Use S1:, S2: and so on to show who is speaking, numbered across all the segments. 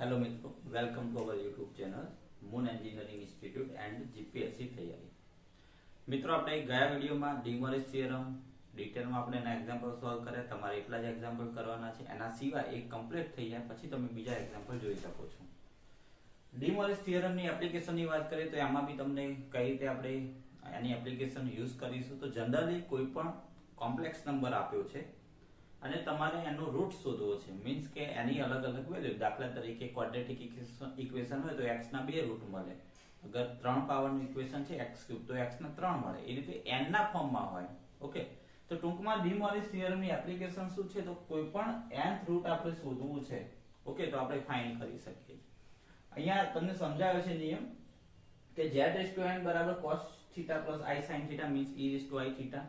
S1: Hello मित्रों, welcome to our YouTube channel Moon Engineering Institute and GPSC तैयारी। मित्रों, આપણે ગયા વિડિયોમાં ડીમોરિસ થિયરમ ડિટેલમાં આપણે એના એક્ઝામ્પલ સોલ્વ કર્યા। તમારે એટલા જ એક્ઝામ્પલ કરવાના છે। એના સિવાય એક કમ્પ્લીટ થઈ જાય પછી તમે બીજા એક્ઝામ્પલ જોઈ શકો છો। ડીમોરિસ થિયરમની એપ્લિકેશનની વાત કરીએ તો એમાં બી તમને કઈ રીતે આપણે એની એપ્લિકેશન યુઝ કરીશું। તો જનરલી કોઈ પણ કોમ્પ્લેક્સ નંબર આપ્યો છે અને તમારે એનો રૂટ શોધવો છે। મીન્સ કે એની અલગ અલગ વેલ્યુ, દાખલા તરીકે ક્વોડ્રેટિક ઇક્વેશન હોય તો x ના 2 રૂટ મળે। અગર 3 પાવરનું ઇક્વેશન છે x³ તો x ના 3 મળે। એ રીતે n ના ફોર્મમાં હોય। ઓકે, તો ટૂંકમાં ડીમોરિસ થિયરમની એપ્લિકેશન શું છે? તો કોઈ પણ nth રૂટ આપણે શોધવું છે। ઓકે, તો આપણે ફાઇન્ડ કરી શકીએ। અહીંયા તમને સમજાવ્યો છે નિયમ કે z⁻n બરાબર cos θ plus i sin θ means e⁻i θ।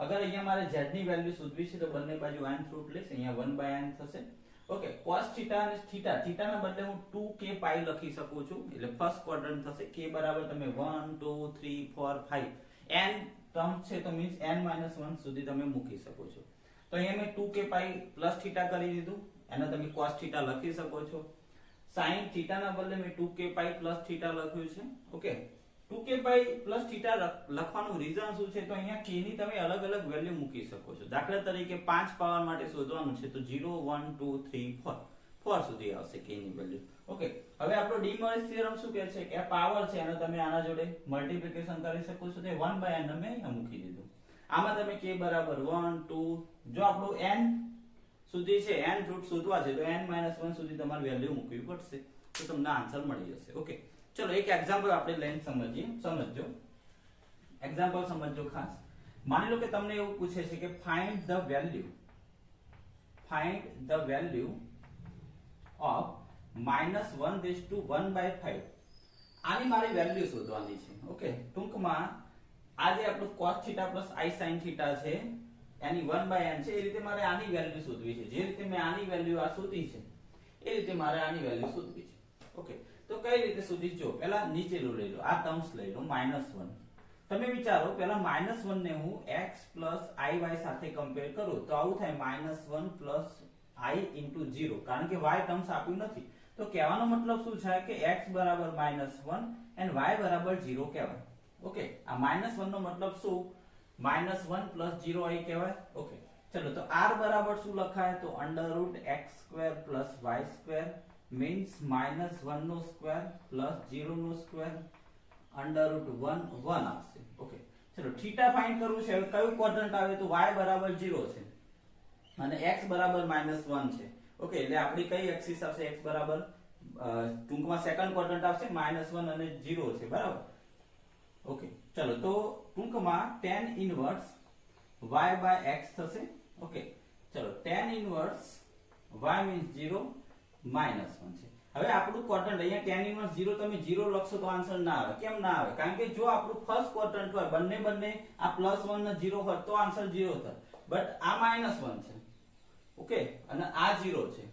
S1: अगर अहिया मारे z ની વેલ્યુ શોધવી છે તો બંને બાજુ nth રૂટ લઈશ। અહીંયા 1/n થશે। ઓકે, cos θ અને θ ના બદલે હું 2k પાઈ લખી શકું છું, એટલે ફર્સ્ટ ક્વાડ્રન્ટ થશે। k બરાબર તમે 1 2 3 4 5 n ટર્મ છે તો મીન્સ n-1 સુધી તમે મૂકી શકો છો। તો અહીંયા મેં 2k પાઈ પ્લસ θ કરી દીધું, એને તમે cos θ લખી શકો છો। sin θ ના બદલે મેં 2k પાઈ પ્લસ θ લખ્યું છે। ઓકે, 2k પાઈ પ્લસ θ લખવાનું રીઝન શું છે? તો અહીંયા k ની તમે અલગ અલગ વેલ્યુ મૂકી શકો છો। દાખલા તરીકે 5 પાવર માટે શોધવાનું છે તો 0 1 2 3 4 4 સુધી આવશે k ની વેલ્યુ। ઓકે, હવે આપણો ડીમોરિસ થિયરમ શું કહે છે કે આ પાવર છે અને તમે આના જોડે મલ્ટીપ્લિકેશન કરી શકો છો। તે 1/n મેં અહીંયા મૂકી દીધું। આમાં તમે k બરાબર 1 2 જો આપણો n સુધી છે, n રૂટ શોધવા છે તો n-1 સુધી તમારે વેલ્યુ મૂકવી પડશે તો તમને આન્સર મળી જશે। ઓકે, चलो एक एग्जांपल આપણે લઈને સમજો। एग्जांपल समझो खास। માની લો કે તમને એવું પૂછે છે કે find the value of -1/5। આની મારી વેલ્યુ શોધવાની છે। ઓકે, ટૂંકમાં આ જે આપણું cos θ plus i sin θ છે એની 1/n છે, એ રીતે મારે આની વેલ્યુ શોધવી છે। જે રીતે મેં આની વેલ્યુ આ શોધી છે એ રીતે મારે આની વેલ્યુ શોધવી છે। ઓકે, તો કઈ રીતે શોધી? જો પહેલા નીચેનું લઈ લો, આ ટર્મ્સ લઈ લો -1। તમે વિચારો પહેલા -1 ને હું x + iy સાથે કમ્પેર કરું તો આવું થાય -1 + i * 0, કારણ કે y ટર્મ્સ આપ્યું નથી। તો કહેવાનો મતલબ શું છે કે x બરાબર -1 અને y બરાબર 0 કહેવાય। ઓકે, આ -1 નો મતલબ શું? -1 + 0i કહેવાય। ઓકે, ચલો તો r બરાબર શું લખાય? તો √x² + y² means -1 નો સ્ક્વેર પ્લસ 0 નો સ્ક્વેર √1 આવશે। ઓકે, ચલો થીટા ફાઇન્ડ કરવું છે। હવે કયું ક્વોડ્રન્ટ આવે? તો y બરાબર 0 છે અને x બરાબર -1 છે। ઓકે, એટલે આપણી કઈ એક્સિસ આવશે? x બરાબર ટૂંકમાં સેકન્ડ ક્વોડ્રન્ટ આવશે, -1 અને 0 છે, બરાબર। ઓકે, ચલો તો ટૂંકમાં tan ઇન્વર્સ y/x થશે। ઓકે, ચલો tan ઇન્વર્સ y મીન્સ 0 -1 છે। હવે આપણું ક્વોડ્રન્ટ અહીંયા tan ઇન્વર્સ 0 તમે 0 લખશો તો આન્સર ના આવે। કેમ ના આવે? કારણ કે જો આપણું ફર્સ્ટ ક્વોડ્રન્ટ હોય, બંને આ +1 અને 0 હોય તો આન્સર 0 થાય, બટ આ -1 છે। ઓકે, અને આ 0 છે।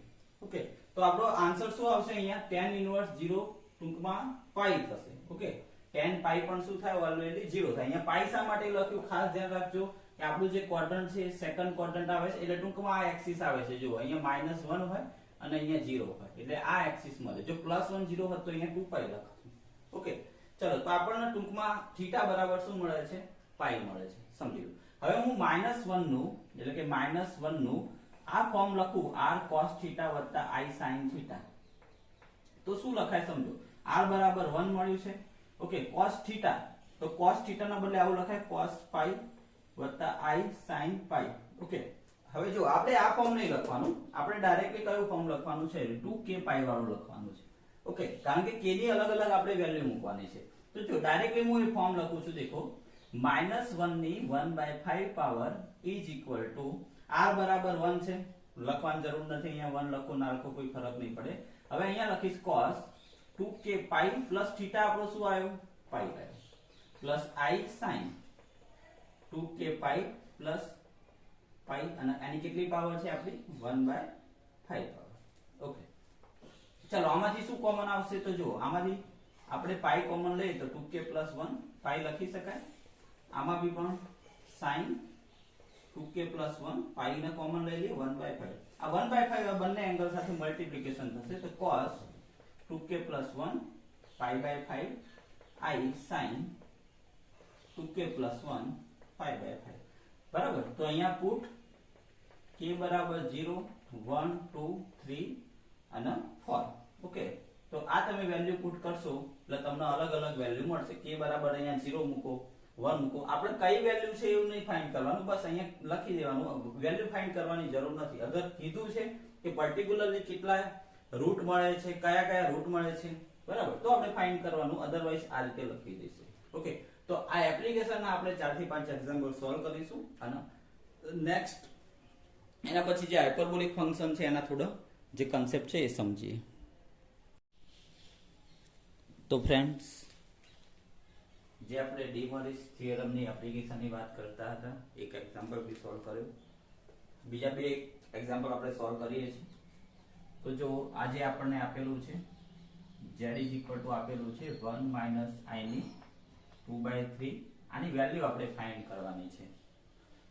S1: ઓકે, તો આપણો આન્સર શું આવશે? અહીંયા tan ઇન્વર્સ 0 ટૂંકમાં પાઈ થશે। ઓકે, tan પાઈ પણ શું થાય? ઓલરેડી 0 થાય। અહીંયા પાઈ શા માટે લખ્યું? ખાસ ધ્યાન રાખજો કે આપણું જે ક્વોડ્રન્ટ છે સેકન્ડ ક્વોડ્રન્ટ આવે છે, એટલે ટૂંકમાં આ એક્સિસ આવે છે। જો અહીંયા -1 હોય અને અહીંયા 0 હોય એટલે આ એક્સિસ મળે। જો +1 0 હોત તો અહીંયા 2π લખતું। ઓકે, ચલો તો આપણને ટૂંકમાં થીટા બરાબર શું મળે છે? પાઈ મળે છે, સમજી લો। હવે હું -1 નું એટલે કે -1 નું આ ફોર્મ લખું r cos θ + i sin θ તો શું લખાય સમજો। r બરાબર 1 મળ્યું છે। ઓકે, cos θ તો cos θ ના બદલે આવું લખાય cos π + i sin π। ઓકે, હવે જો આપણે આ ફોર્મ નહીં લખવાનું, આપણે ડાયરેક્ટલી કયું ફોર્મ લખવાનું છે? 2k પાઈ વાળું લખવાનું છે। ઓકે, કારણ કે k ની અલગ અલગ આપણે વેલ્યુ મૂકવાની છે। તો જો ડાયરેક્ટલી હું એ ફોર્મ લખું છું, દેખો -1 ની 1/5 પાવર r બરાબર 1 છે, લખવાની જરૂર નથી। અહીંયા 1 લખો ના લખો કોઈ ફરક નહીં પડે। હવે અહીંયા લખીશ cos 2k પાઈ પ્લસ θ આપણો શું આવ્યો? પાઈ આવ્યો, plus i sin 2k pi plus pi અને એની કેટલી પાવર છે આપણી? 1/5 પાવર। ઓકે, ચલો આમાંથી શું કોમન આવશે? તો જો આમાંથી આપણે પાઈ કોમન લઈએ તો 2k + 1 પાઈ લખી શકાય। આમાં બી પણ sin 2k + 1 પાઈ ને કોમન લઈ લઈએ 1/5। આ 1/5 બંને એંગલ સાથે મલ્ટીપ્લિકેશન થશે તો cos 2k plus 1 pi by 5 I sin 2k plus 1 pi by 5 બરાબર. તો અહીંયા પુટ k બરાબર 0 1 2 3 અને 4. ઓકે, તો આ તમે વેલ્યુ પુટ કરશો એટલે તમને અલગ અલગ વેલ્યુ મળશે. k બરાબર અહીંયા 0 મૂકો 1 મૂકો. આપણે કઈ વેલ્યુ છે એવું નહીં ફાઇન્ડ કરવાનું, બસ અહીંયા લખી દેવાનું. વેલ્યુ ફાઇન્ડ કરવાની જરૂર નથી. અગર કીધું છે કે પર્ટિક્યુલરલી કેટલા રૂટ મળે છે, કયા કયા રૂટ મળે છે, બરાબર, તો આપણે ફાઇન્ડ કરવાનું. અધરવાઇઝ આ રીતે લખી દઈશું. ઓકે, તો આ એપ્લિકેશનના આપણે 4 થી 5 એક્ઝામ્પલ સોલ્વ કરીશું અને નેક્સ્ટ એના પછી જે હાઇપરબોલિક ફંક્શન છે એના થોડો જે કન્સેપ્ટ છે એ સમજીએ. તો ફ્રેન્ડ્સ, જે આપણે ડી મોરિસ થિયરમની એપ્લિકેશનની વાત કરતા હતા, એક એક્ઝામ્પલ બી સોલ્વ કર્યો. બીજા બે એક્ઝામ્પલ આપણે સોલ્વ કરીએ છીએ. તો જો આજે આપણને આપેલું છે z આપેલું છે 1 - i ની 2/3. આની વેલ્યુ આપણે ફાઇન્ડ કરવાની છે.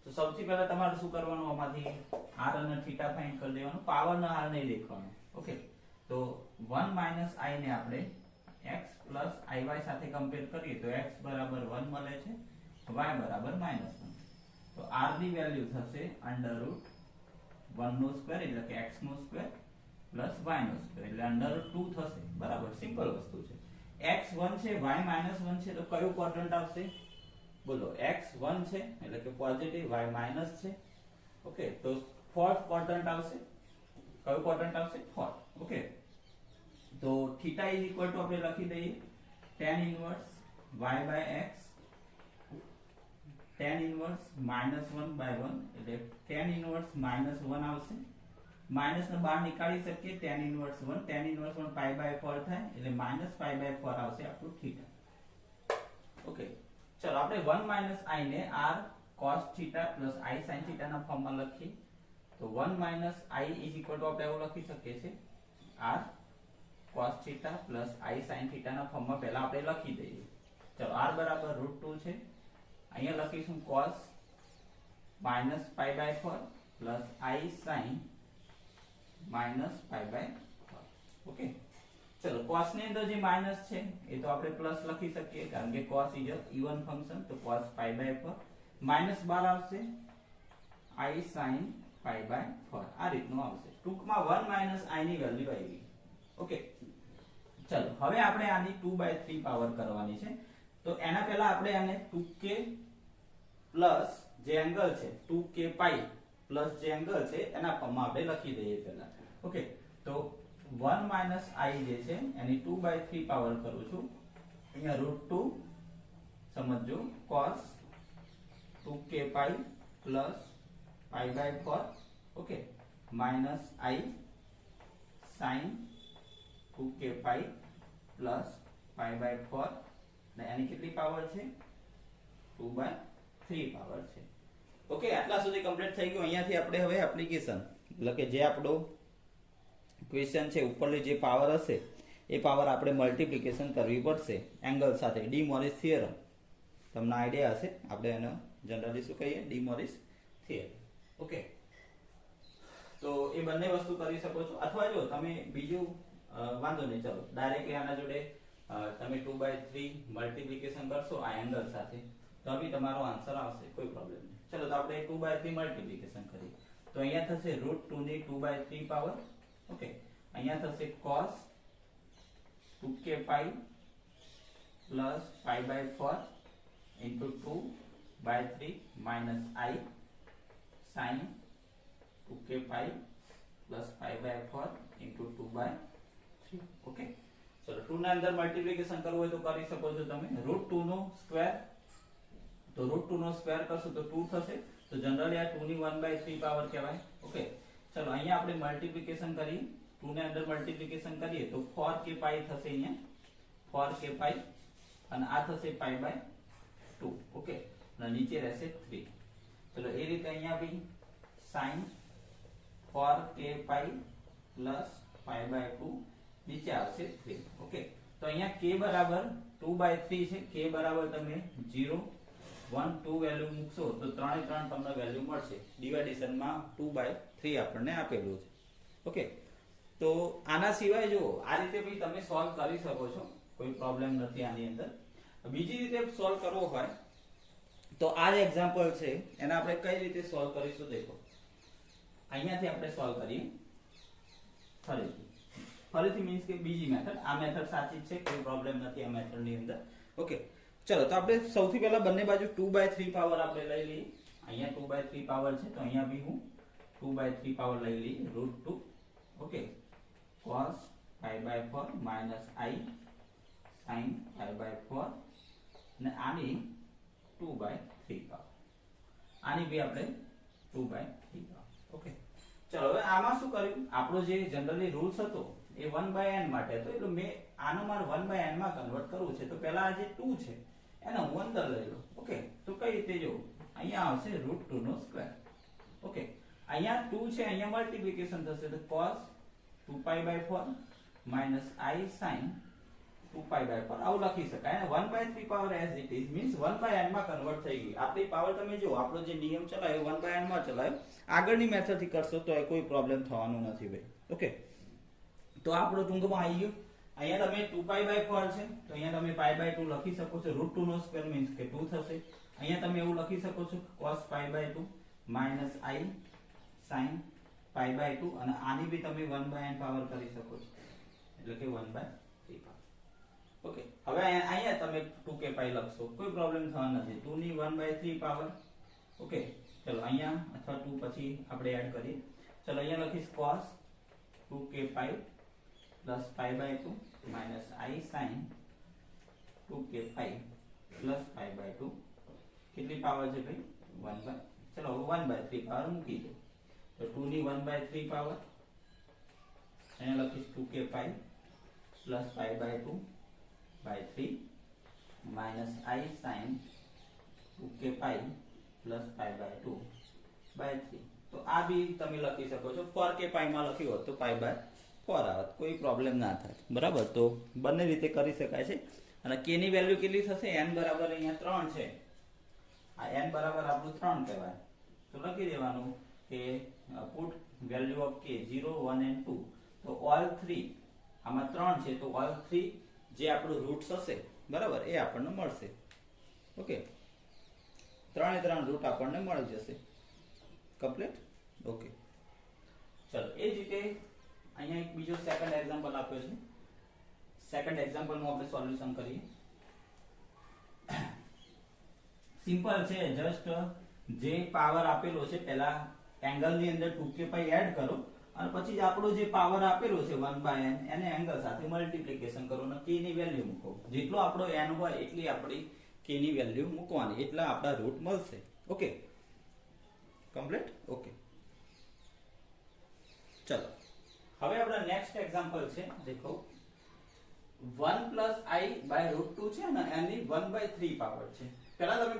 S1: તો સૌથી પહેલા તમારે શું કરવાનું, આમાંથી r અને θ ફાઇન્ડ કરી દેવાનું. પાવર ના r નહીં દેખવાનું. ઓકે, તો 1 - i ને આપણે x + iy સાથે કમ્પેર કરીએ તો x બરાબર 1 મળે છે, y બરાબર -1. તો r ની વેલ્યુ થશે √1² એટલે કે x² + y² એટલે √2 થશે. બરાબર, સિમ્પલ વસ્તુ છે. x 1 છે, y -1 છે, તો કયું ક્વોડ્રન્ટ આવશે? બોલો, x 1 છે એટલે કે પોઝિટિવ, y માઈનસ છે. ઓકે, તો ફોર્થ ક્વોડ્રન્ટ આવશે. કયું ક્વોડ્રન્ટ આવશે? ફોર્થ. ઓકે, તો θ આપણે લખી દઈએ tan inverse y/x, tan inverse -1/1 એટલે tan ઇન્વર્સ -1 આવશે. માઇનસ ને બહાર નીકાળી શકીએ, tan ઇન્વર્સ 1, tan ઇન્વર્સ 1 π/4 થાય એટલે -π/4 આવશે આપણું θ. ઓકે, ચલો આપણે 1 - i ને r cos θ + i sin θ ના ફોર્મમાં લખીએ. તો 1 - i આપણે એવું લખી શકીએ છીએ r cos θ + i sin θ ના ફોર્મમાં પહેલા આપણે લખી દઈએ. ચલો, r બરાબર √2 છે. અહીંયા લખીશું cos -π/4 + i sin -π/4. ઓકે, ચલો, cos ની અંદર જે માઈનસ છે એ તો આપણે પ્લસ લખી શકીએ કારણ કે cos is a even function. તો cos π/4 -12 આવશે, i sin π/4 આ રીતનું આવશે. ટૂંકમાં 1 - i ની વેલ્યુ આવી ગઈ. ઓકે, ચલો હવે આપણે આની 2/3 પાવર કરવાની છે. તો એના પહેલા આપણે આને 2k પ્લસ જે એંગલ છે 2k પાઈ પ્લસ જે એંગલ છે એના ફોર્મમાં આપણે લખી દઈએ પહેલા. ઓકે, તો 1 - i જે છે એની 2/3 પાવર કરું છું. અહીંયા √2 સમજો cos 2k pi plus π/4. Okay, minus i sin 2k pi plus π/4 ને એની કેટલી પાવર છે? 2/3 પાવર છે. ઓકે, આટલા સુધી કમ્પ્લીટ થઈ ગયું. અહીંયાથી આપણે હવે એપ્લિકેશન એટલે કે જે આપણો ક્વેશ્ચન છે ઉપરની જે પાવર હશે એ પાવર આપણે મલ્ટીપ્લિકેશન કરવી પડશે એંગલ સાથે. ડી મોરિસ થિયરમ તમને આઈડિયા હશે, આપણે એનો જનરલી શું કહીએ? D Morris theorem. ઓકે, તો એ બંને વસ્તુ કરી શકો છો. અથવા જો તમે બીજું વાંધો નહીં, ચલો ડાયરેક્ટલી આના જોડે તમે 2/3 મલ્ટીપ્લિકેશન કરશો આ એંગલ સાથે તો બી તમારો આન્સર આવશે, કોઈ પ્રોબ્લેમ નહીં. ચલો, તો આપણે 2/3 મલ્ટીપ્લિકેશન કરીએ તો અહીંયા થશે √2 ની 2/3 પાવર. ઓકે, અહીંયા થશે cos 2k pi plus π/4 into 2/3 minus i sin 2k pi plus π/4 into 2/3. Okay, ચલો 2 ના અંદર મલ્ટીપ્લિકેશન કરવું હોય તો કરી શકો છો તમે. √2 નો સ્ક્વેર, તો √2 નો સ્ક્વેર કરશો તો 2 થશે. તો જનરલી આ 2 ની 1/3 પાવર કહેવાય. ઓકે, ચલો અહીંયા આપણે મલ્ટીપ્લિકેશન કરી 2 ને અંદર મલ્ટીપ્લિકેશન કરીએ તો 4k pi થશે. અહીંયા 4k pi અને આ થશે π/2. ઓકે, અને નીચે રહેશે 3. ચલો એ રીતે અહીંયા બી sin 4k pi plus π/2 નીચે આવશે 3. ઓકે, તો અહીંયા k બરાબર 2/3 છે. k બરાબર તમે 0 1 2 વેલ્યુ મૂકશો તો 3 તમને વેલ્યુ મળશે. ડિવાઇડેશનમાં 2/3 આપણને આપેલું છે. ઓકે, તો તો આના સિવાય જો આ રીતે બી તમે સોલ્વ કરી શકો છો, કોઈ પ્રોબ્લેમ નથી આની અંદર. બીજી રીતે સોલ્વ કરવો હોય તો આ જે એક્ઝામ્પલ છે એને આપણે કઈ રીતે સોલ્વ કરીશું દેખો. અહીંયાથી આપણે સોલ્વ કરીએ ફરીથી મીન્સ કે બીજી મેથડ. આ મેથડ સાચી જ છે, કોઈ પ્રોબ્લેમ નથી આ મેથડ ની અંદર. ઓકે ચલો, તો આપણે સૌથી પહેલા બંને બાજુ 2/3 પાવર આપણે લઈ લઈએ. અહીંયા 2/3 પાવર છે તો અહીંયા બી હું 2/3 પાવર લઈ લઈએ, √2. Okay, cos pi/4 minus I sin pi/4 અને આની 2/3 પાવર, આની બી આપણે 2/3 પાવર. ઓકે ચલો, હવે આમાં શું કર્યું, આપણો જે જનરલી રૂલ્સ હતો એ 1/n માટે હતો, એટલે મેં આનું મારે 1/n માં કન્વર્ટ કરવું છે. તો પહેલા આ જે 2 છે એને હું અંદર લઈ લઉં. ઓકે, તો કઈ રીતે જો અહીંયા આવશે √2 નો સ્ક્વેર. ઓકે, અહીંયા 2 છે, અહીંયા મલ્ટીપ્લિકેશન થશે તો cos 2π/4 minus I sin 2π/4 આવું લખી શકાય. અને 1/3 power as it is means 1/n માં કન્વર્ટ થઈ ગઈ આપણી પાવર. તમે જો આપણો જે નિયમ ચલાવ્યો 1/n માં ચલાવ્યો, આગળની મેથડ થી કરશો તો કોઈ પ્રોબ્લેમ થવાનું નથી ભાઈ. ઓકે, તો આપણો ટૂંકમાં આવી ગયું. અહીંયા તમે 2π/4 છે તો અહીંયા તમે π/2 લખી શકો છો. √2 નો સ્ક્વેર મીન્સ કે 2 થશે. અહીંયા તમે એવું લખી શકો છો cos π/2 minus I sin π/2 અને આની બી તમે 1/n પાવર કરી શકો છો, એટલે કે 1/3 પાવર. ઓકે, હવે અહીંયા તમે 2k π લખશો, કોઈ પ્રોબ્લેમ થવાનો નથી. 2 ની 1/3 પાવર. ઓકે ચલો, અહીંયા અથવા 2 પછી આપણે એડ કરીએ. ચલો, અહીંયા લખીશ cos 2k π plus pi/2 minus I sin 2k π plus pi/2 કેટલી પાવર છે ભાઈ 1/, ચલો 1/3 પાવર મૂકી દો. તો 2 ની 1/3 પાવર, અહીંયા લખીશ 2k π plus pi/2 by 3 minus I sin 2k π plus pi/2 by 3. તો આ બી તમે લખી શકો છો. 4k π માં લખ્યું હોત તો pi/4 આવત, કોઈ પ્રોબ્લેમ ના થાય. બરાબર, તો બંને રીતે કરી શકાય છે. અને k ની વેલ્યુ કેટલી થશે, n બરાબર અહીંયા 3 છે, આ n બરાબર આપણું 3 કહેવાય. તો લખી દેવાનું કે put value of k 0 1 and 2. તો ઓલ 3 આમાં 3 છે તો ઓલ 3 જે આપણું રૂટ્સ હશે બરાબર એ આપણને મળશે. ઓકે, 3 રૂટ આપણને મળી જશે. કમ્પ્લીટ. ઓકે ચલો, એ જ રીતે અહીંયા એક બીજો સેકન્ડ એક્ઝામ્પલ આપ્યો છે. સેકન્ડ એક્ઝામ્પલ નું આપણે સોલ્યુશન કરીએ. સિમ્પલ છે, જસ્ટ જે પાવર આપેલો છે પહેલા એંગલ ની અંદર 2k π એડ કરો અને પછી આપણો જે પાવર આપેલો છે 1/n એને એંગલ સાથે મલ્ટીપ્લિકેશન કરો અને k ની વેલ્યુ મૂકો. જેટલો આપણો n હોય એટલી આપણી k ની વેલ્યુ મૂકવાની, એટલા આપણા રૂટ મળશે. Okay complete. ઓકે ચલો, હવે આપણા નેક્સ્ટ એક્ઝામ્પલ છે. દેખો 1 i √2 છે ને એની 1/3 પાવર છે. પહેલા તમે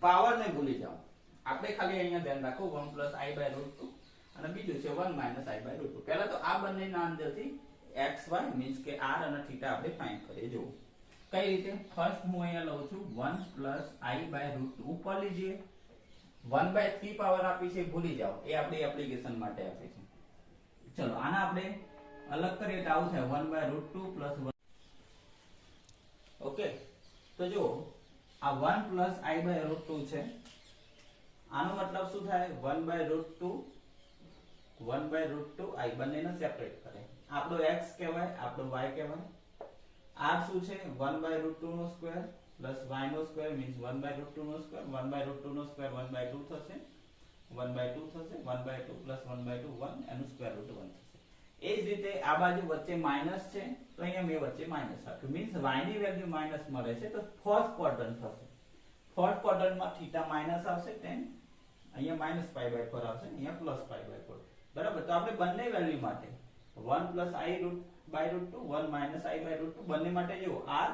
S1: પાવર ને ભૂલી જાઓ, આપણે ખાલી અહીંયા ધ્યાન રાખો 1 i √2 અને બીજું છે 1 i √2. પહેલા તો આ બંનેના અંદરથી x y મીન્સ કે r અને θ આપણે ફાઇન્ડ કરીએ. જો કઈ રીતે, ફર્સ્ટ હું અહીંયા લઉં છું 1 i √2. ઉપર લીજીએ 1/3 પાવર આપી છે, ભૂલી જાઓ, એ આપણી એપ્લિકેશન માટે આપી છે. ચલો, આના આપણે અલગ કરીએ તો આવું થાય 1/√2 + 1. ઓકે, તો જો આ 1 i √2 છે, આનો મતલબ શું થાય 1/√2 i બંનેને સેપરેટ કરે. આપણો x કહેવાય, આપણો y કહેવાય. r શું છે 1/√2 નો સ્ક્વેર પ્લસ y નો સ્ક્વેર મીન્સ 1/√2 નો સ્ક્વેર. 1/√2 નો સ્ક્વેર 1/2 થશે, 1/2 થશે, 1/2 પ્લસ 1/2 1 એનું સ્ક્વેર રૂટ 1 થશે. એ જ રીતે આ બાજુ વચ્ચે માઈનસ છે તો અહીંયા મેં વચ્ચે માઈનસ રાખ્યું મીન્સ y ની વેલ્યુ માઈનસ મળે છે તો ફોર્થ ક્વોડ્રન્ટ થશે. ફોર્થ ક્વોડ્રન્ટમાં θ માઈનસ આવશે, then અહીંયા -π/4 આવશે, અહીંયા +π/4. બરાબર, તો આપણે બંને વેલ્યુ માટે 1 i √2 1 i √2 બંને માટે જો r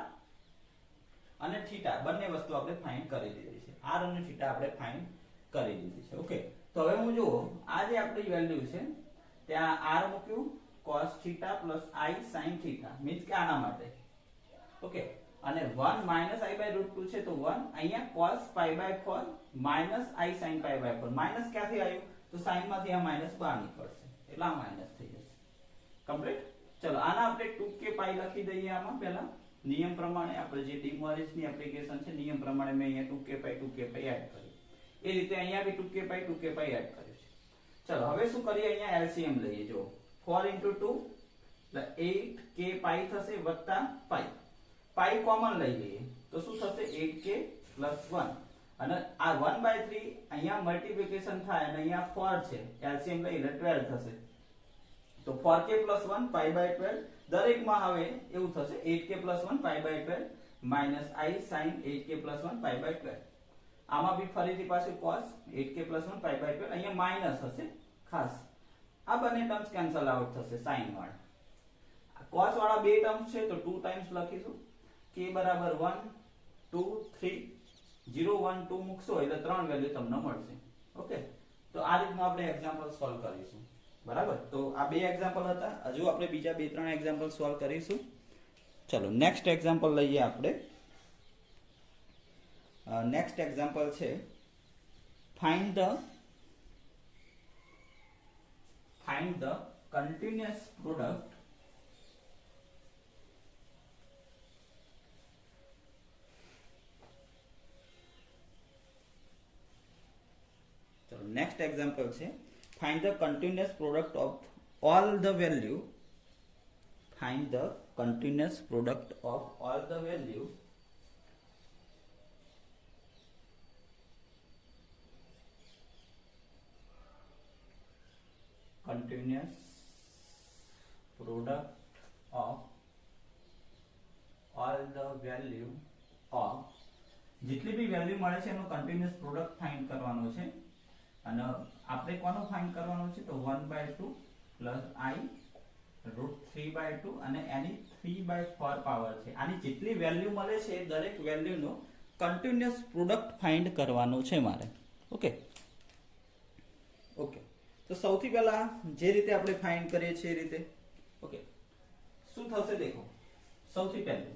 S1: અને θ બંને વસ્તુ આપણે ફાઇન્ડ કરી દીધી છે. r અને θ આપણે ફાઇન્ડ કરી દીધી છે. ઓકે, તો હવે હું જુઓ આ જે આપણી વેલ્યુ છે ત્યાં r મૂક્યું cos θ + i sin θ મીન્સ કે આના માટે. ઓકે, અને 1 i √2 છે તો 1 અહીંયા cos π/4 - i sin π/4. માઈનસ ક્યાંથી આવ્યું તો sin માંથી આ માઈનસ બહાર નીકળશે એટલે આ માઈનસ થઈ જશે. કમ્પ્લીટ. ચલો આના આપણે 2k પાઈ લખી દઈએ આમાં પહેલા નિયમ પ્રમાણે. આપણે જે ડીમોરિસ ની એપ્લિકેશન છે નિયમ પ્રમાણે મેં અહીંયા 2k પાઈ એડ કર્યું. એ રીતે અહીંયા બી 2k પાઈ એડ કર્યું છે. ચલો હવે શું કરીએ, અહીંયા એલસીએમ લઈએ. જો 4 * 2 એટલે 8k પાઈ થશે વત્તા પાઈ. પાઈ કોમન લઈ લઈએ તો શું થશે 8k + 1 અને આ 1/3 અહીંયા મલ્ટીપ્લિકેશન થાય અને અહીંયા 4 છે એલસીએમ લઈ એટલે 12 થશે. તો 4k + 1 π/12 દરેકમાં હવે એવું થશે 8k + 1 π/12 - i sin 8k + 1 π/12. આમાં બી ફરીથી પાછું cos 8k + 1 π/12 અહીંયા માઈનસ હશે ખાસ. આ બંને ટર્મ્સ કેન્સલ આઉટ થશે sin વાળા. cos વાળા બે ટર્મ્સ છે તો 2 ટાઈમ્સ લખીશું. k = 1 2 3 0 1 2 મૂકશો એટલે 3 વેલ્યુ તમને મળશે. ઓકે, તો આ રીતનું આપણે એક્ઝામ્પલ સોલ્વ કરીશું. બરાબર, તો આ બે એક્ઝામ્પલ હતા. હજુ આપણે બીજા 2-3 એક્ઝામ્પલ સોલ્વ કરીશું. ચલો નેક્સ્ટ એક્ઝામ્પલ લઈએ આપણે. નેક્સ્ટ એક્ઝામ્પલ છે find the continuous product next example છે find the continuous product of all the value. Find the continuous product of all the value continuous product of all the value of જેટલી B value મળે છે એનો continuous product find કરવાનો છે. અને આપણે કોનો ફાઇન્ડ કરવાનો છે તો 1/2 + i √3/2 અને એની 3/4 પાવર છે. આની જેટલી વેલ્યુ મળે છે દરેક વેલ્યુનો કન્ટિન્યુઅસ પ્રોડક્ટ ફાઇન્ડ કરવાનો છે મારે. ઓકે ઓકે, તો સૌથી પહેલા જે રીતે આપણે ફાઇન્ડ કરીએ છીએ એ રીતે. ઓકે, શું થશે દેખો. સૌથી પહેલું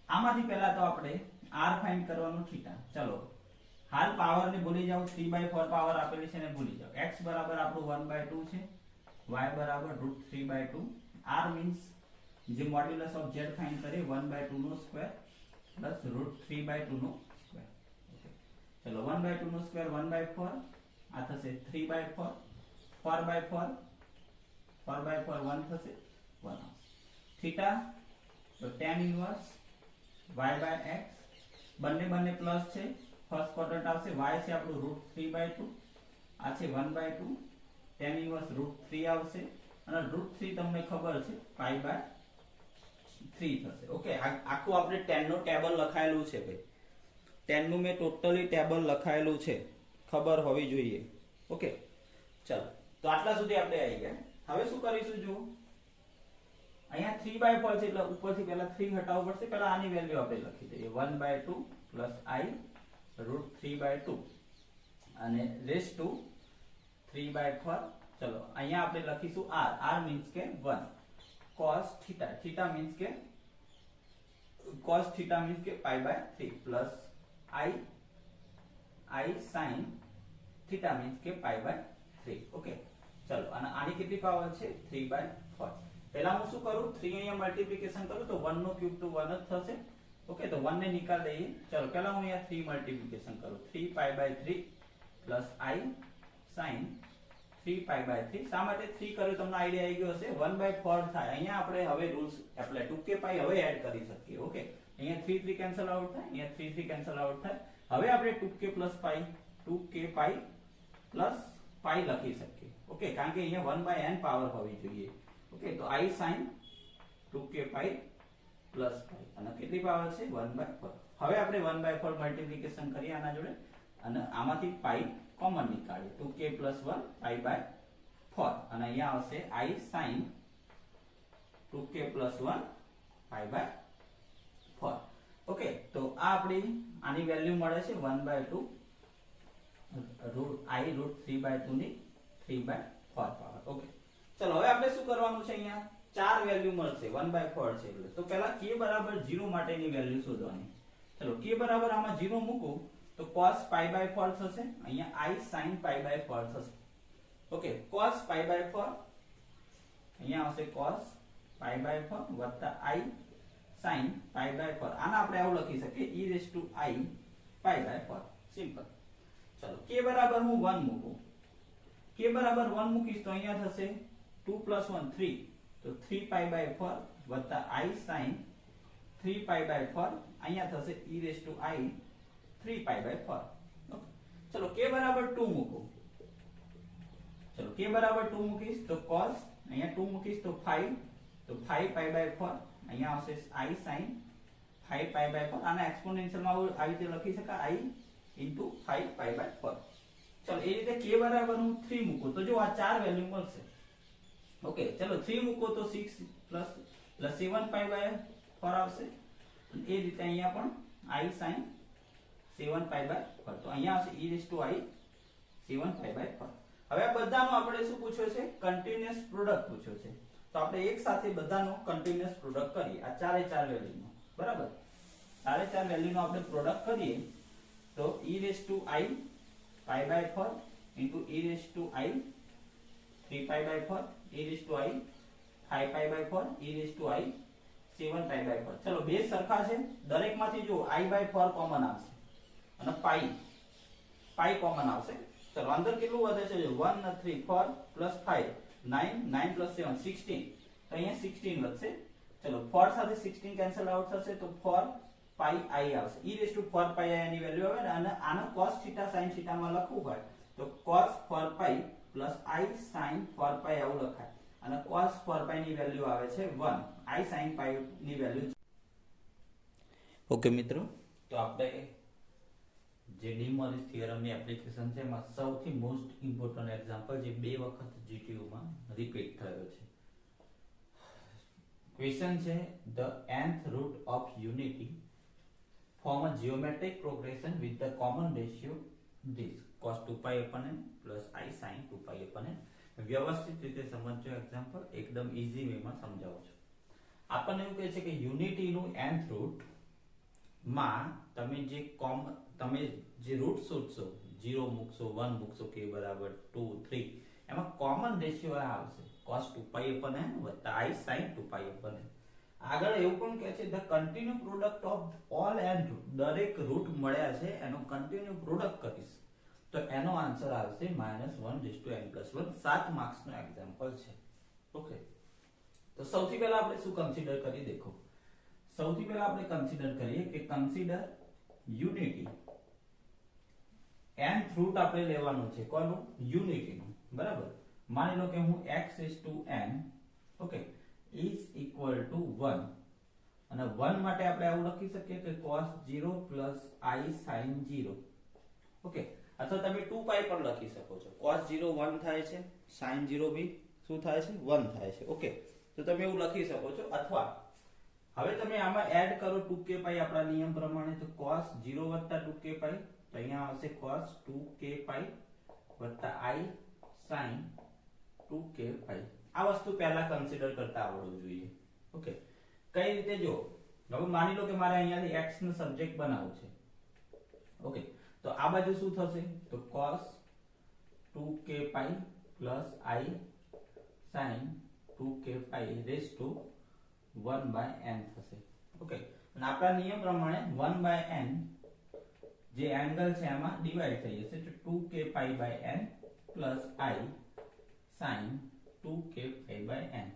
S1: આમાંથી પહેલા તો આપણે r ફાઇન્ડ કરવાનું થીટા. ચલો હાલ પાવર ને ભૂલી જાઓ, 3/4 પાવર આપેલી છે ને ભૂલી જાઓ. x બરાબર આપણું 1/2 છે, y બરાબર √3/2. r મીન્સ જે મોડ્યુલસ ઓફ z ફાઇન્ડ કરીએ 1/2 નો સ્ક્વેર પ્લસ √3/2 નો સ્ક્વેર. ઓકે, ચલો 1/2 નો સ્ક્વેર 1/4, આ થશે 3/4, 4/4, 4/4 1 થશે 1. થીટા તો tan ઇન્વર્સ y/x, બંને પ્લસ છે. ફર્સ્ટ ક્વોડ્રન્ટ આવશે, y છે આપણું √3/2, આ છે 1/2, tan ઇન્વર્સ √3 આવશે અને √3 તમને ખબર છે π/3 થશે. ઓકે, આખું આપણે tan નો ટેબલ લખાયેલું છે ભાઈ. tan નું મેં ટોટલી ટેબલ લખાયેલું છે, ખબર હોવી જોઈએ. ઓકે, ચલો તો આટલા સુધી આપણે આવી ગયા. હવે શું કરીશું જુઓ, અહીંયા 3/4 છે એટલે ઉપરથી પહેલા 3 હટાવવું પડશે. પહેલા આની વેલ્યુ આપણે લખી દઈએ 1/2 + i √3/2 અને રેસ ટુ 3/4. ચલો અહીંયા આપણે લખીશું r. r મીન્સ કે 1. cos θ, θ મીન્સ કે cos θ મીન્સ કે π/3 પ્લસ i sin θ મીન્સ કે π/3. ઓકે, ચલો અને આની કેટલી પાવર છે 3/4. પહેલા હું શું કરું, 3 અહીંયા મલ્ટીપ્લિકેશન કરું તો 1 નો ક્યુબ તો 1 જ થશે. ઓકે, તો 1 ને નિકાલ દઈએ. ચલો પહેલા હું અહીંયા 3 મલ્ટીપ્લિકેશન કરું, 3π/3 પ્લસ i sin 3π/3. શા માટે 3 કર્યું તમને આઈડિયા આવી ગયો હશે. 1/4 થાય. અહીંયા આપણે હવે રૂલ્સ એપ્લાય 2k પાઈ હવે એડ કરી શકીએ. ઓકે, અહીંયા 3 કેન્સલ આઉટ થાય, અહીંયા 3 કેન્સલ આઉટ થાય. હવે આપણે 2k પાઈ પ્લસ પાઈ લખી શકીએ. ઓકે, કારણ કે અહીંયા 1/n પાવર હોવી જોઈએ. ઓકે, તો i sin 2k pi plus pi અને કેટલી પાવર છે 1/4. હવે આપણે 1/4 મલ્ટીપ્લિકેશન કરીએ આના જોડે અને આમાંથી પાઈ કોમન નીકાળીએ. 2k + 1 π/4 અને અહીંયા આવશે i sin 2k + 1 π/4. ઓકે, તો આ આપણી આની વેલ્યુ મળે છે 1/2 i √3/2 ની 3/4 પાવર. ઓકે, ચલો હવે આપણે શું કરવાનું છે, અહીંયા ચાર વેલ્યુ મળશે 1/4 છે એટલે. તો પહેલા k બરાબર 0 માટેની વેલ્યુ શોધવાની. ચલો k બરાબર આમાં 0 મૂકું તો cos π/4 થશે, અહીંયા i sin π/4 થશે. ઓકે, cos π/4 અહીંયા આવશે cos પાઈ બાય 4 વત્તા i sin પાઈ બાય 4. આને આપણે આવું લખી શકીએ e raise to i pi by 4. Simple. ચલો k બરાબર હું 1 મૂકું. k બરાબર 1 મૂકીશ તો અહીંયા થશે 2 + 1 3, તો 3 પાઈ બાય 4 વત્તા i sin 3 પાઈ બાય 4, અહીંયા થશે e raise to i 3 pi by 4. Okay, ચલો k બરાબર 2 મૂકું. ચલો k બરાબર 2 મૂકીશ તો cos, અહીંયા 2 મૂકીશ તો 5, તો 5 પાઈ બાય 4, અહીંયા આવશે i sin 5 પાઈ બાય 4. આના એક્સપોનેન્શિયલ માં આવી રીતે લખી શકાય i into 5 પાઈ બાય 4. ચલો એ રીતે k બરાબર હું 3 મૂકું તો જો આ ચાર વેલ્યુ મળશે. ઓકે, ચલો 3 મૂકો તો 6 પ્લસ 7 પાઈ બાય 4 આવશે. એ રીતે અહીંયા પણ i sin 7 પાઈ બાય 4, તો અહીંયા આવશે e raise to i 7 pi by 4. હવે આ બધાનો આપણે શું પૂછ્યો છે? કન્ટિન્યુઅસ પ્રોડક્ટ પૂછ્યો છે. તો આપણે એક સાથે બધાનો કન્ટિન્યુઅસ પ્રોડક્ટ કરીએ આ ચારે ચાર વેલ્યુનો. બરાબર, ચારે ચાર વેલ્યુનો આપણે પ્રોડક્ટ કરીએ તો e raise to i pi by 4 into e raise to i 3 pi by 4, e raise to i 5 pi by 4, e raise to i 7 pi by 4. ચલો બે સરખા છે, દરેકમાંથી જો i બાય 4 કોમન આવશે અને પાઈ કોમન આવશે. ચલો અંદર કેટલું વધે છે? 1 3 4 plus 5 9, 9 plus 7 16, તો અહીંયા 16 વધશે. ચલો 4 સાથે 16 કેન્સલ આઉટ થશે તો 4 પાઈ i આવશે. e raise to 4 pi i ની વેલ્યુ આવે ને, અને આનો cos થીટા sin થીટા માં લખવું હોય તો cos 4 pi plus i sin 4 પાઈ આવું લખાય. અને cos 4 પાઈ ની વેલ્યુ આવે છે 1, i sin પાઈ ની વેલ્યુ. ઓકે મિત્રો, તો આપણે જે ડી મોરિસ થિયરમ ની એપ્લિકેશન છે એમાં સૌથી મોસ્ટ ઇમ્પોર્ટન્ટ એક્ઝામ્પલ જે બે વખત જીટીયુ માં રિપીટ થયો છે. ક્વેશ્ચન છે the nth root of unity form a geometric progression with the common ratio this cos 2 pi upon n plus i sin 2 pi upon n. વ્યવસ્થિત રીતે સમજજો, એક્ઝામ્પલ એકદમ ઈઝી વે માં સમજાવું છું. આપણને એવું કહે છે કે યુનિટી નું nth રૂટ માં તમે જે રૂટ શોધશો, 0 મૂકશો, 1 મૂકશો, k બરાબર 2 3, એમાં કોમન રેશિયો આવશે cos 2 pi upon n વત્તા i sin 2 pi upon n. આગળ એવું પણ કહે છે the continue product of all n root, દરેક રૂટ મળ્યા છે એનો કન્ટિન્યુ પ્રોડક્ટ કરીશ તો એનો આન્સર આવશે -1/n+1. 7 માર્ક્સ નો એક્ઝામ્પલ છે. ઓકે, તો સૌથી પહેલા આપણે શું કન્સિડર કરી દેખો. સૌથી પહેલા આપણે કન્સિડર કરીએ કે કન્સિડર યુનિટી. nth રૂટ આપણે લેવાનું છે કોનું? યુનિટી નું. બરાબર, માની લો કે હું x is to n okay is equal to 1, અને 1 માટે આપણે આવું લખી શકીએ કે cos 0 plus i sin 0. Okay, અથવા તમે 2 પાઈ પણ લખી શકો છો. cos 0 1 થાય છે, sin 0 બી શું થાય છે? 1 થાય છે. ઓકે, તો તમે એવું લખી શકો છો. અથવા હવે તમે આમાં એડ કરો 2k પાઈ આપણા નિયમ પ્રમાણે, તો cos 0 વત્તા 2k પાઈ, તો અહીંયા આવશે cos 2k પાઈ વત્તા i sin 2k પાઈ. આ વસ્તુ પહેલા કન્સિડર કરતા આવડવું જોઈએ. ઓકે, કઈ રીતે? જો હવે માની લો કે મારે અહીંયાથી x નો સબ્જેક્ટ બનાવવું છે. ઓકે, તો આ બાજુ શું થશે? તો cos 2k pi plus i sin 2k pi raise to 1/n થશે. ઓકે, અને આપણા નિયમ પ્રમાણે 1/n જે એંગલ છે એમાં ડિવાઈડ થઈ જશે, તો 2k pi by n plus i sin 2k pi by n.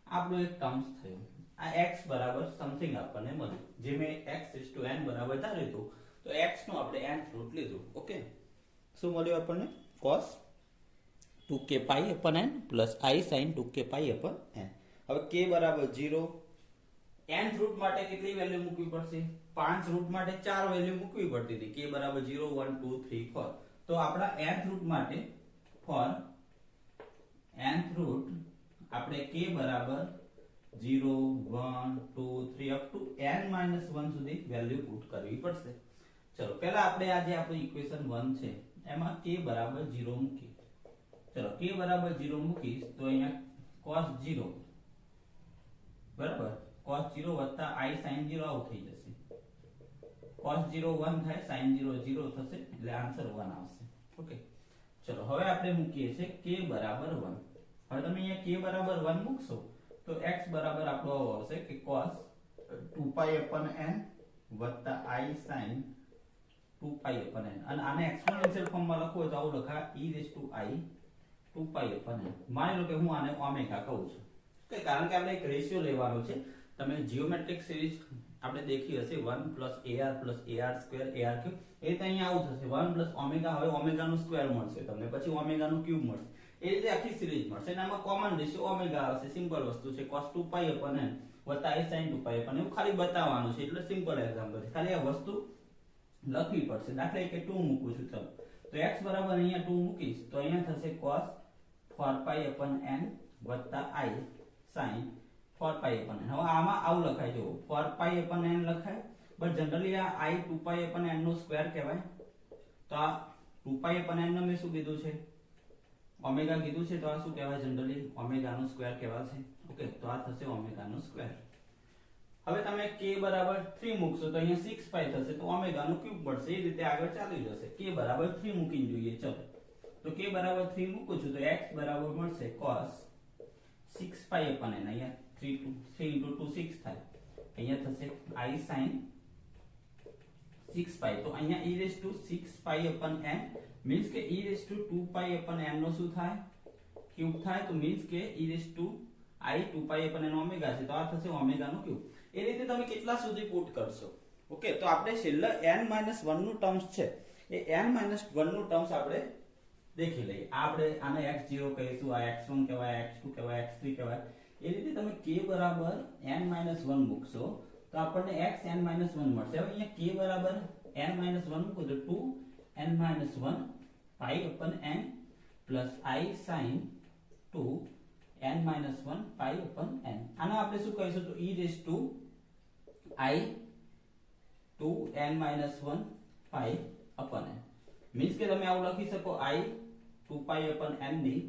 S1: આપણું એક ટર્મ્સ થયું. આ x બરાબર સમથિંગ આપણને મળ્યું, જે મેં x is to n બરાબર ધાર્યું હતું, તો x નું આપણે nth રૂટ લીધું. ઓકે, શું મળ્યું આપણને? cos 2k pi upon n plus i sin 2k pi upon n. હવે k બરાબર 0, nth રૂટ માટે કેટલી વેલ્યુ મૂકવી પડશે? 5 રૂટ માટે 4 વેલ્યુ મૂકવી પડતી હતી. k બરાબર 0 1 2 3 4. તો આપણા nth રૂટ માટે ફોર nth રૂટ આપણે k બરાબર 0 1 2 3 અપ ટુ n-1 સુધી વેલ્યુ પુટ કરવી પડશે. ચલો પહેલા આપણે આ જે આપણું ઇક્વેશન 1 છે એમાં k બરાબર 0 મૂકીએ. ચલો k બરાબર 0 મૂકીશ તો અહીંયા cos 0 બરાબર cos 0 વત્તા i sin 0 આવું થઈ જશે. cos 0 1 થાય, sin 0 0 થશે, એટલે આન્સર 1 આવશે. ઓકે, ચલો હવે આપણે મૂકીએ છે k બરાબર 1. હવે તમે અહીંયા અહીંયા k બરાબર 1 મૂકશો તો x બરાબર આપણો આવો આવશે કે cos 2π/n વત્તા i sin 2π/n, અને આને એક્સ્પોનેન્શિયલ ફોર્મમાં લખવું હોય તો આવું લખાય e⁻i 2π/n. માની લો કે હું આને ઓમેગા કહું છું કે કારણ કે આપણે એક રેશિયો લેવાનો છે. તમે જીઓમેટ્રિક સિરીઝ આપણે દેખી હશે 1 ar square ar cube, એ રીતે અહીંયા આવું થશે 1 ઓમેગા. હવે ઓમેગા નું સ્ક્વેર મળશે તમને, પછી ઓમેગા નું ક્યુબ મળશે, એ રીતે આખી સિરીઝ મળશે. અને આમાં કોમન રેશિયો ઓમેગા આવશે. સિમ્પલ વસ્તુ છે cos 2π/n વત્તા i sin 2π/n, એવું ખાલી બતાવવાનું છે. એટલે સિમ્પલ એક્ઝામ્પલ છે, ખાલી આ વસ્તુ લખવી પડશે. દાખલા તરીકે 2 મૂકું છું. ચલો તો x બરાબર અહીંયા 2 મૂકીશ તો અહીંયા થશે cos 4π/n વત્તા i sin 4π/n. હવે આમાં આવું લખાય, જો 4π/n લખાય, બટ જનરલી આ i 2π/n નો સ્ક્વેર કહેવાય. તો આ 2π/n ને મેં શું કીધું છે, ઓમેગા કીધું છે, તો આ શું કહેવાય, જનરલી ઓમેગા નો સ્ક્વેર કહેવાશે. ઓકે, તો આ થશે ઓમેગા નો સ્ક્વેર. હવે તમે k બરાબર 3 મૂકશો તો અહીંયા 6π થશે, તો ઓમેગા નો ક્યુબ મળશે. એ રીતે આગળ ચાલી જશે. k બરાબર 3 મૂકીને જોઈએ. ચલો તો k બરાબર 3 મૂકું છું તો x બરાબર મળશે cos 6π/n. અહીંયા 3 * 2 6 થાય, અહીંયા થશે i sin 6π. તો અહીંયા e⁻6π/n મીન્સ કે e⁻2π/n નો શું થાય, ક્યુબ થાય. તો મીન્સ કે e⁻2π/n ઓમેગા છે, તો આ થશે ઓમેગા નો ક્યુબ. એ રીતે તમે કેટલા સુધી પુટ કરશો. ઓકે, તો આપણે છેલ્લા n-1 નું ટર્મ્સ છે, એ n-1 નું ટર્મ્સ આપણે દેખી લઈએ. આપણે આને x0 કહીશું, આ x1 કહેવાય, x2 કહેવાય, x3 કહેવાય. એ રીતે તમે k બરાબર n-1 મૂકશો તો આપણને x n-1 મળશે. હવે અહીંયા k બરાબર n-1 મૂકો તો 2n-1 π/n plus i sin 2n-1 π/n. આને આપણે શું કહીશું તો e⁻i 2n-1 π/n. મીન્સ કે તમે આવું લખી શકો i 2π/n ની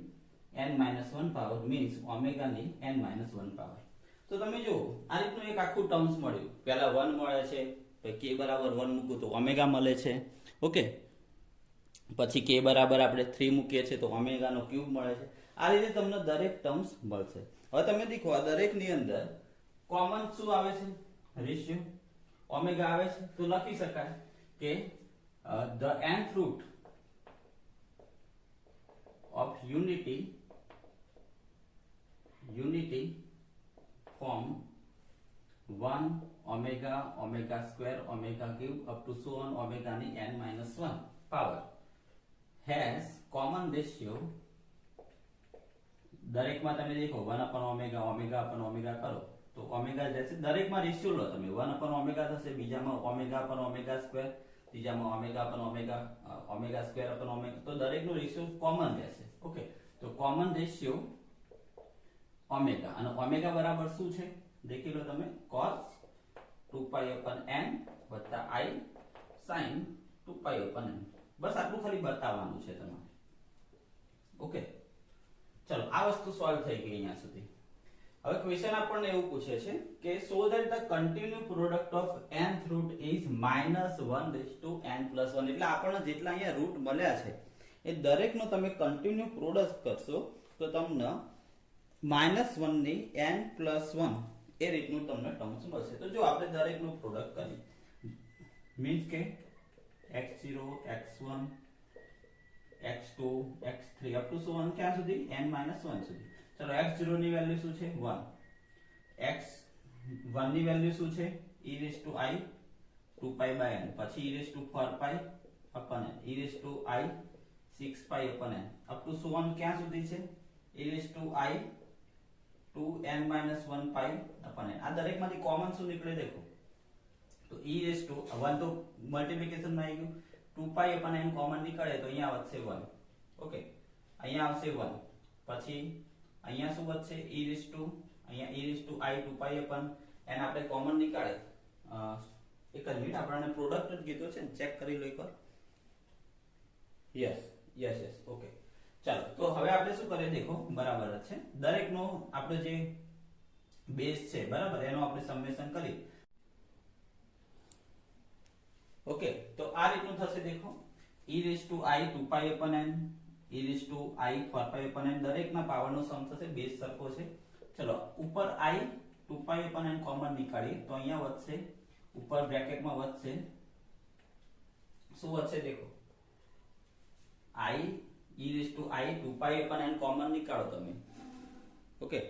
S1: n-1 પાવર, મીન્સ ઓમેગા ની n-1 પાવર. તો તમે જો આ રીતનું એક આખું ટર્મ્સ મળ્યું. પહેલા 1 મળે છે, પછી k બરાબર 1 મૂકું તો ઓમેગા મળે છે. ઓકે, પછી k બરાબર આપણે 3 મૂકીએ છીએ તો ઓમેગા નો ક્યુબ મળે છે. આ રીતે તમને દરેક ટર્મ્સ મળશે. હવે તમે દેખો આ દરેક ની અંદર કોમન શું આવે છે, રેશિયો ઓમેગા આવે છે. તો લખી શકાય કે the nth root of unity form 1 omega omega square omega cube up to so on omega ની n-1 power has common ratio. દરેકમાં તમે દેખો 1/omega omega upon omega કરો તો ઓમેગા જશે. દરેકમાં રેશિયો લો તમે, 1/omega થશે, બીજામાં omega/omega square, ત્રીજામાં omega/omega omega square/omega. તો દરેકનો રેશિયો કોમન રહેશે. ઓકે, તો કોમન રેશિયો ઓમેગા, અને ઓમેગા બરાબર શું છે દેખી લો તમે, cos 2π/n વત્તા i sin 2π/n. બસ આટલું ખાલી બતાવવાનું છે તમારે. ઓકે, ચલો આ વસ્તુ સોલ્વ થઈ ગઈ અહીંયા સુધી. હવે ક્વેશ્ચન આપણને એવું પૂછે છે કે so that the continue product of nth root is -1/n + 1. એટલે આપણને જેટલા અહીંયા રૂટ મળ્યા છે એ દરેકનો તમે કન્ટિન્યુ પ્રોડક્ટ કરશો તો તમને -1 ની n + 1 એ રીતનું તમને ટર્મ્સ મળશે. તો જો આપણે દરેકનું પ્રોડક્ટ કરીએ, મીન્સ કે x0 x1 x2 x3 up to so on ક્યાં સુધી, n-1 સુધી. ચલો x0 ની વેલ્યુ શું છે 1, x1 ની વેલ્યુ શું છે e⁻i 2π/n, પછી e⁻4π/n, e⁻i 6π/n up to so on ક્યાં સુધી છે e⁻i 2n-1 π/n. આ દરેકમાંથી કોમન શું નીકળે દેખો, તો e⁻1 તો મલ્ટીપ્લિકેશન માં આવી ગયું, 2π/n કોમન નીકળે તો અહીંયા વધશે 1. ઓકે, અહીંયા આવશે 1, પછી અહીંયા શું વધશે અહીંયા e⁻i 2π/n આપણે કોમન નીકાળે. એક જ મિનિટ, આપણને પ્રોડક્ટ જ કીધો છે ને, ચેક કરી લો એકવાર. યસ. ઓકે, ચાલો તો હવે આપણે શું કરીએ દેખો, બરાબર જ છે. દરેકનો આપણે જે બેઝ છે બરાબર એનો આપણે સમેશન કરી. ઓકે, તો આ રીતનું થશે દેખો, e⁻i 2π/n e raised to I 4 pi upon n દરેકના પાવરનો સમ થશે, બેઝ સરખો છે. ચલો ઉપર I 2 pi upon n common નીકાળીએ તો અહીંયા વધશે, ઉપર બ્રેકેટમાં વધશે, શું વધશે દેખો, I e raised to I 2 pi upon n common નીકાળો તમે. ઓકે,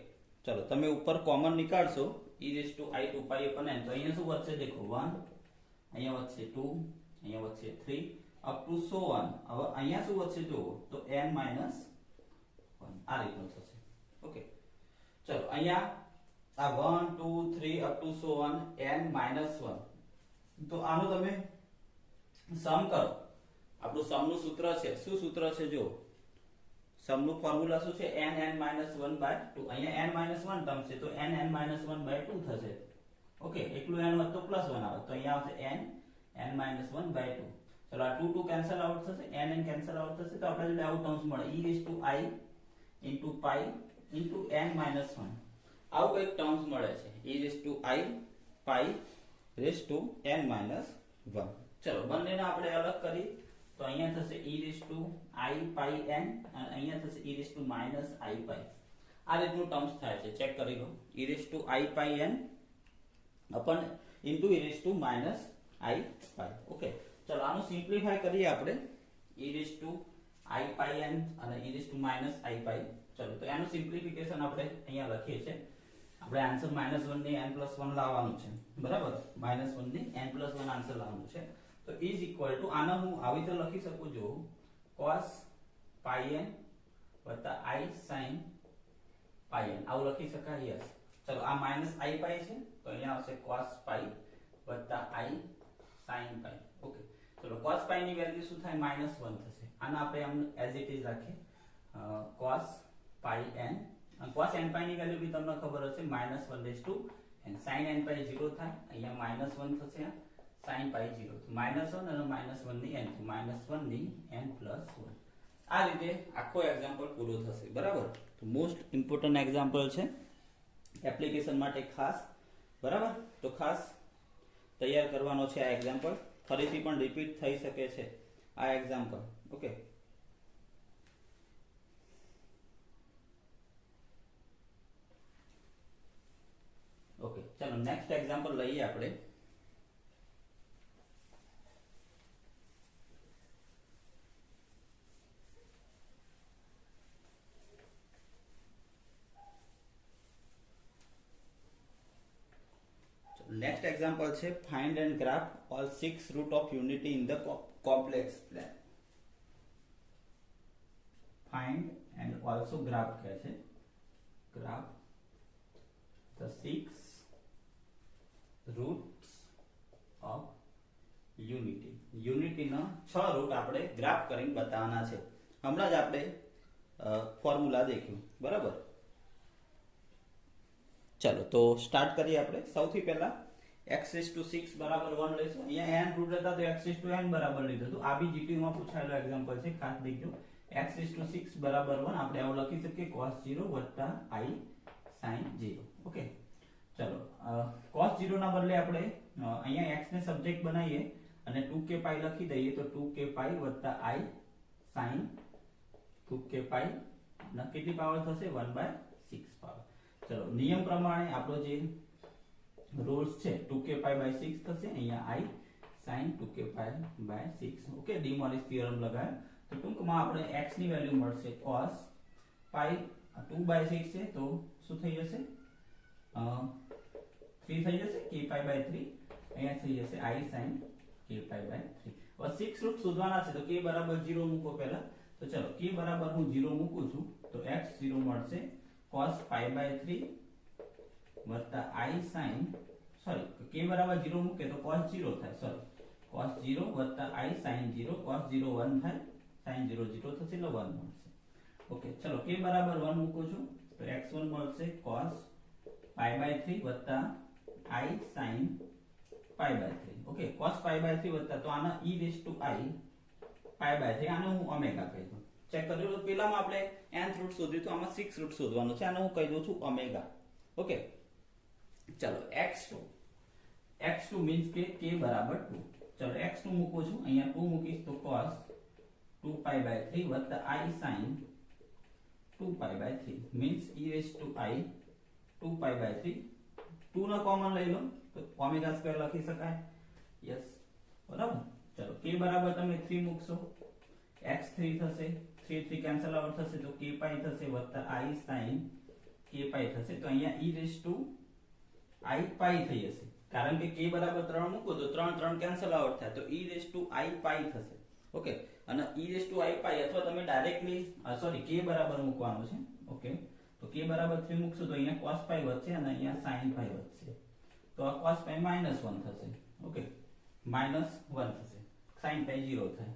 S1: ચલો તમે ઉપર common નીકાળશો e raised to I 2 pi upon n તો અહીંયા શું વધશે દેખો, 1, અહીંયા વધશે 2, અહીંયા વધશે 3 અપ ટુ સો ઓન. હવે અહીંયા શું વધશે જુઓ તો n માઇનસ 1 આ રીતનું થશે. ઓકે, ચલો અહીંયા આ 1 2 3 up to so on n minus 1. તો આનો તમે સમ કરો. આપણું સમનું સૂત્ર છે, શું સૂત્ર છે જો, સમનું ફોર્મ્યુલા શું છે, n માઇનસ 1 બાય 2. અહીંયા n માઇનસ 1 ટર્મ છે તો n માઇનસ 1 બાય 2 થશે. ઓકે, એકલું n વધતો પ્લસ 1 આવે તો અહીંયા આવશે n માઇનસ 1 બાય 2. ચલો આ 2 કેન્સલ આઉટ થશે, n કેન્સલ આઉટ થશે તો આપણે જોડે આવું ટર્મ્સ મળે, e raised to I into pi into n minus 1. આવું એક ટર્મ્સ મળે છે, e raised to I pi raised to n minus 1. ચલો બંનેને આપણે અલગ કરી તો અહીંયા થશે e raised to I pi n અને અહીંયા થશે e raised to minus I pi. આ રીતનું ટર્મ્સ થાય છે, ચેક કરી લો, e raised to I pi n upon into e raised to minus I pi. Okay, ચલો આનું સિમ્પ્લિફાય કરીએ આપણે, e raised to I pi n અને e raised to minus I pi. ચલો તો એનું સિમ્પ્લિફિકેશન આપણે અહીંયા લખીએ છીએ. આપણે આન્સર -1 ની n+1 લાવવાનું છે, બરાબર, -1 ની n+1 આન્સર લાવવાનું છે. તો ઇઝ ઇક્વલ ટુ આને હું આવી રીતે લખી શકું જો cos pi n વત્તા I sin pi n, આવું લખી શકાય. યસ, ચલો આ -I pi છે તો અહીંયા આવશે cos pi વત્તા I sin pi. ઓકે, ચલો cos pi ની વેલ્યુ શું થાય, -1 થશે. આને આપણે આમ એઝ ઇટ ઇઝ રાખીએ, cos pi n અને cos n pi ની વેલ્યુ બી તમને ખબર હશે -1 raise to n. sin n pi 0 થાય, અહીંયા -1 થશે, sin pi 0 તો -1 અને -1 ની n તો -1 ની n+1. આ રીતે આખો એક્ઝામ્પલ પૂરો થશે, બરાબર. તો મોસ્ટ ઇમ્પોર્ટન્ટ એક્ઝામ્પલ છે એપ્લિકેશન માટે ખાસ, બરાબર. તો ખાસ તૈયાર કરવાનો છે આ એક્ઝામ્પલ, ફરીથી પણ રિપીટ થઈ શકે છે આ એક્ઝામ્પલ. ઓકે, ઓકે, ચલો નેક્સ્ટ એક્ઝામ્પલ લઈએ આપણે. નેક્સ્ટ એક્ઝામ્પલ છે find and graph all 6 root of unity in the complex plane. Find and also graph કહે છે, graph the 6 roots of unity. યુનિટીના 6 રૂટ આપણે ગ્રાફ કરીને બતાવવાના છે. હમણાં જ આપણે ફોર્મ્યુલા દેખ્યું, બરાબર. ચલો તો સ્ટાર્ટ કરીએ આપણે. સૌથી પહેલા x6 બરાબર 1 લઈશું. અહીંયા n રૂટ હતા તો x n બરાબર લીધું હતું. આ બી જીટી માં પૂછાયેલો એક્ઝામ્પલ છે, ખાસ દેખજો. x6 બરાબર 1 આપણે આવું લખી શકીએ cos 0 વત્તા I sin 0. ઓકે, ચલો cos 0 ના બદલે આપણે અહીંયા x ને સબ્જેક્ટ બનાવીએ અને 2k pi લખી દઈએ તો 2k pi વત્તા I sin 2k pi ના કેટલી પાવર થશે 1/6 પાવર. ચલો નિયમ પ્રમાણે આપણો જે રૂલ્સ છે 2k pi by 6 થશે, અહીંયા I sin 2k pi by 6. Okay, De Moivre's theorem લગાવ્યો તો ટૂંકમાં આપણે x ની વેલ્યુ મળશે cos pi 2/6 છે તો શું થઈ જશે 3 થઈ જશે k pi by 3. અહીંયા થઈ જશે I sin k pi by 3. હવે 6 રૂટ શોધવાના છે તો k બરાબર 0 મૂકો પહેલા. તો ચલો k બરાબર હું 0 મૂકું છું તો x0 મળશે cos pi by 3 વત્તા I sin, સોરી k બરાબર 0 મૂકે તો cos 0 થાય, સોરી cos 0 વત્તા I sin 0, cos 0 1 થાય, sin 0 0 થશે એટલે 1 મળશે. ઓકે, ચલો k બરાબર 1 મૂકું છું તો x1 મળશે cos pi by 3 વત્તા I sin pi by 3. Okay, cos pi by 3 વત્તા તો આના e raised to I pi by 3, આને હું ઓમેગા કહી દઉં. ચેક કરી લો, પેલામાં આપણે nth રૂટ શોધ્યું તો આમાં 6 રૂટ શોધવાનું છે, આને હું કહી દઉં છું ઓમેગા. ઓકે, ચલો x2 મીન્સ કે k બરાબર 2. ચલો x2 મૂકું છું, અહીંયા 2 મૂકીશ તો cos 2π/3 વત્તા I sin 2π/3 means e raise to I 2π/3 2 નો કોમન લઈ લો તો ઓમેગા સ્ક્વેર લખી શકાય. યસ, બરાબર. ચલો k બરાબર તમે 3 મૂકશો, x 3 થશે, 3 3 કેન્સલ આઉટ થશે તો k પાઈ થશે વત્તા I sin k પાઈ થશે. તો અહીંયા e રેઝ ટુ I પાઈ થઈ જશે કારણ કે k બરાબર 3 મૂકો તો 3 3 કેન્સલ આઉટ થાય તો e રેઝ ટુ I પાઈ થશે. ઓકે, અને e રેઝ ટુ I પાઈ અથવા તમે ડાયરેક્ટલી સોરી k બરાબર મૂકવાનું છે. ઓકે, તો k બરાબર 3 મૂકશો તો અહીંયા cos પાઈ વધશે અને અહીંયા sin પાઈ વધશે તો આ cos પાઈ -1 થશે. ઓકે, -1 થશે, sin પાઈ 0 થાય.